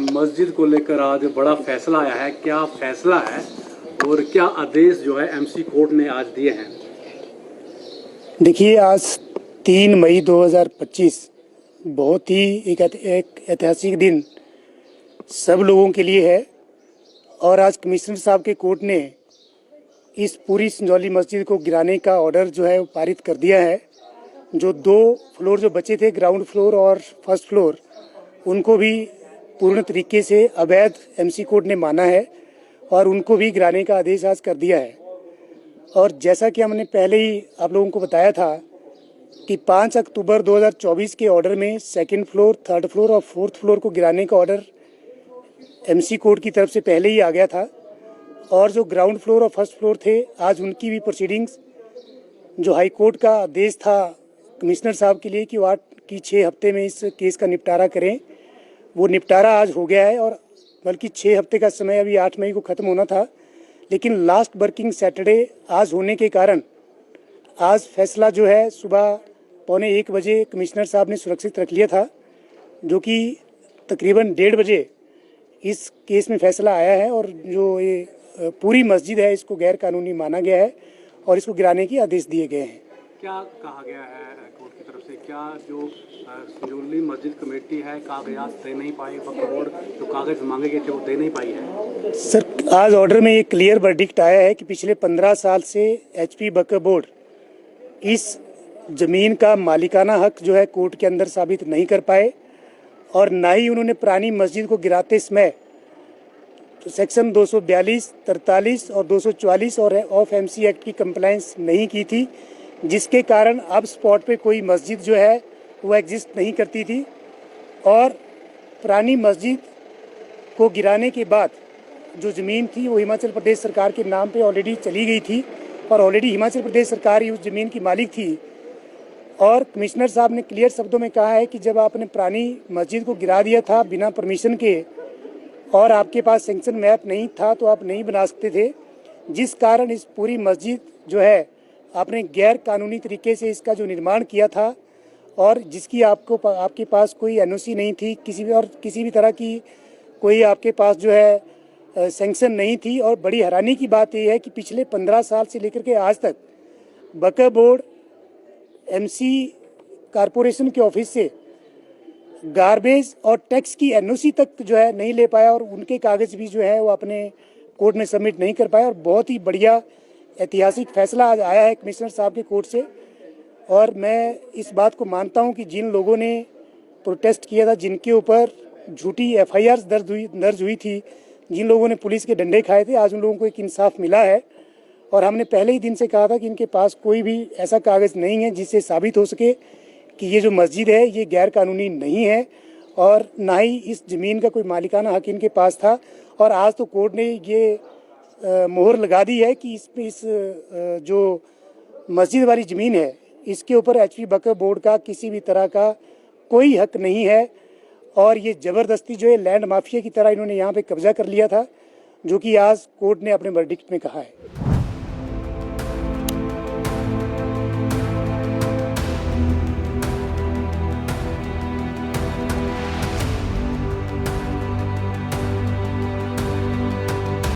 मस्जिद को लेकर आज बड़ा फैसला आया है, क्या फैसला है और क्या आदेश जो है एमसी कोर्ट ने आज दिए हैं? देखिए, आज 3 मई 2025 बहुत ही एक ऐतिहासिक दिन सब लोगों के लिए है। और आज कमिश्नर साहब के कोर्ट ने इस पूरी संजौली मस्जिद को गिराने का ऑर्डर जो है वो पारित कर दिया है। जो 2 फ्लोर जो बचे थे, ग्राउंड फ्लोर और फर्स्ट फ्लोर, उनको भी पूर्ण तरीके से अवैध एमसी कोर्ट ने माना है और उनको भी गिराने का आदेश आज कर दिया है। और जैसा कि हमने पहले ही आप लोगों को बताया था कि 5 अक्टूबर 2024 के ऑर्डर में सेकंड फ्लोर, थर्ड फ्लोर और फोर्थ फ्लोर को गिराने का ऑर्डर एमसी कोर्ट की तरफ से पहले ही आ गया था। और जो ग्राउंड फ्लोर और फर्स्ट फ्लोर थे, आज उनकी भी प्रोसीडिंग्स, जो हाई कोर्ट का आदेश था कमिश्नर साहब के लिए कि वो 6 हफ्ते में इस केस का निपटारा करें, वो निपटारा आज हो गया है। और बल्कि 6 हफ्ते का समय अभी 8 मई को ख़त्म होना था, लेकिन लास्ट वर्किंग सैटरडे आज होने के कारण आज फैसला जो है सुबह 1:45 बजे कमिश्नर साहब ने सुरक्षित रख लिया था, जो कि तकरीबन 1:30 बजे इस केस में फैसला आया है। और जो ये पूरी मस्जिद है, इसको गैर कानूनी माना गया है और इसको गिराने के आदेश दिए गए हैं। क्या कहा गया है कोर्ट की तरफ से? क्या जो संजौली मस्जिद कमेटी है कागजात दे नहीं पाई, वक्फ बोर्ड जो कागज मांगे गए थे वो दे नहीं पाई है? सर, आज ऑर्डर में एक क्लियर वर्डिक्ट आया है कि पिछले 15 साल से एचपी वक्फ बोर्ड इस जमीन का मालिकाना हक जो है कोर्ट के अंदर साबित नहीं कर पाए, और ना ही उन्होंने पुरानी मस्जिद को गिराते समय तो सेक्शन 242, 43 और 244 और ऑफ एमसी एक्ट की कंप्लायंस नहीं की थी, जिसके कारण अब स्पॉट पे कोई मस्जिद जो है वो एग्जिस्ट नहीं करती थी। और पुरानी मस्जिद को गिराने के बाद जो ज़मीन थी वो हिमाचल प्रदेश सरकार के नाम पे ऑलरेडी चली गई थी और ऑलरेडी हिमाचल प्रदेश सरकार ही उस ज़मीन की मालिक थी। और कमिश्नर साहब ने क्लियर शब्दों में कहा है कि जब आपने पुरानी मस्जिद को गिरा दिया था बिना परमिशन के और आपके पास सेंक्शन मैप नहीं था, तो आप नहीं बना सकते थे, जिस कारण इस पूरी मस्जिद जो है आपने गैर कानूनी तरीके से इसका जो निर्माण किया था और जिसकी आपके पास कोई एनओसी नहीं थी, किसी भी तरह की कोई आपके पास जो है सेंक्शन नहीं थी। और बड़ी हैरानी की बात यह है कि पिछले 15 साल से लेकर के आज तक वक्फ बोर्ड एमसी कारपोरेशन के ऑफिस से गार्बेज और टैक्स की एनओसी तक जो है नहीं ले पाया और उनके कागज भी जो है वो अपने कोर्ट में सबमिट नहीं कर पाया। और बहुत ही बढ़िया ऐतिहासिक फैसला आज आया है कमिश्नर साहब के कोर्ट से। और मैं इस बात को मानता हूं कि जिन लोगों ने प्रोटेस्ट किया था, जिनके ऊपर झूठी एफआईआर दर्ज हुई थी, जिन लोगों ने पुलिस के डंडे खाए थे, आज उन लोगों को एक इंसाफ मिला है। और हमने पहले ही दिन से कहा था कि इनके पास कोई भी ऐसा कागज नहीं है जिससे साबित हो सके कि ये जो मस्जिद है ये गैर कानूनी नहीं है, और ना ही इस ज़मीन का कोई मालिकाना हक इनके पास था। और आज तो कोर्ट ने ये मोहर लगा दी है कि इस जो मस्जिद वाली ज़मीन है इसके ऊपर एचपी वक्फ बोर्ड का किसी भी तरह का कोई हक नहीं है। और ये ज़बरदस्ती जो है लैंड माफिया की तरह इन्होंने यहाँ पे कब्जा कर लिया था, जो कि आज कोर्ट ने अपने वर्डिक्ट में कहा है।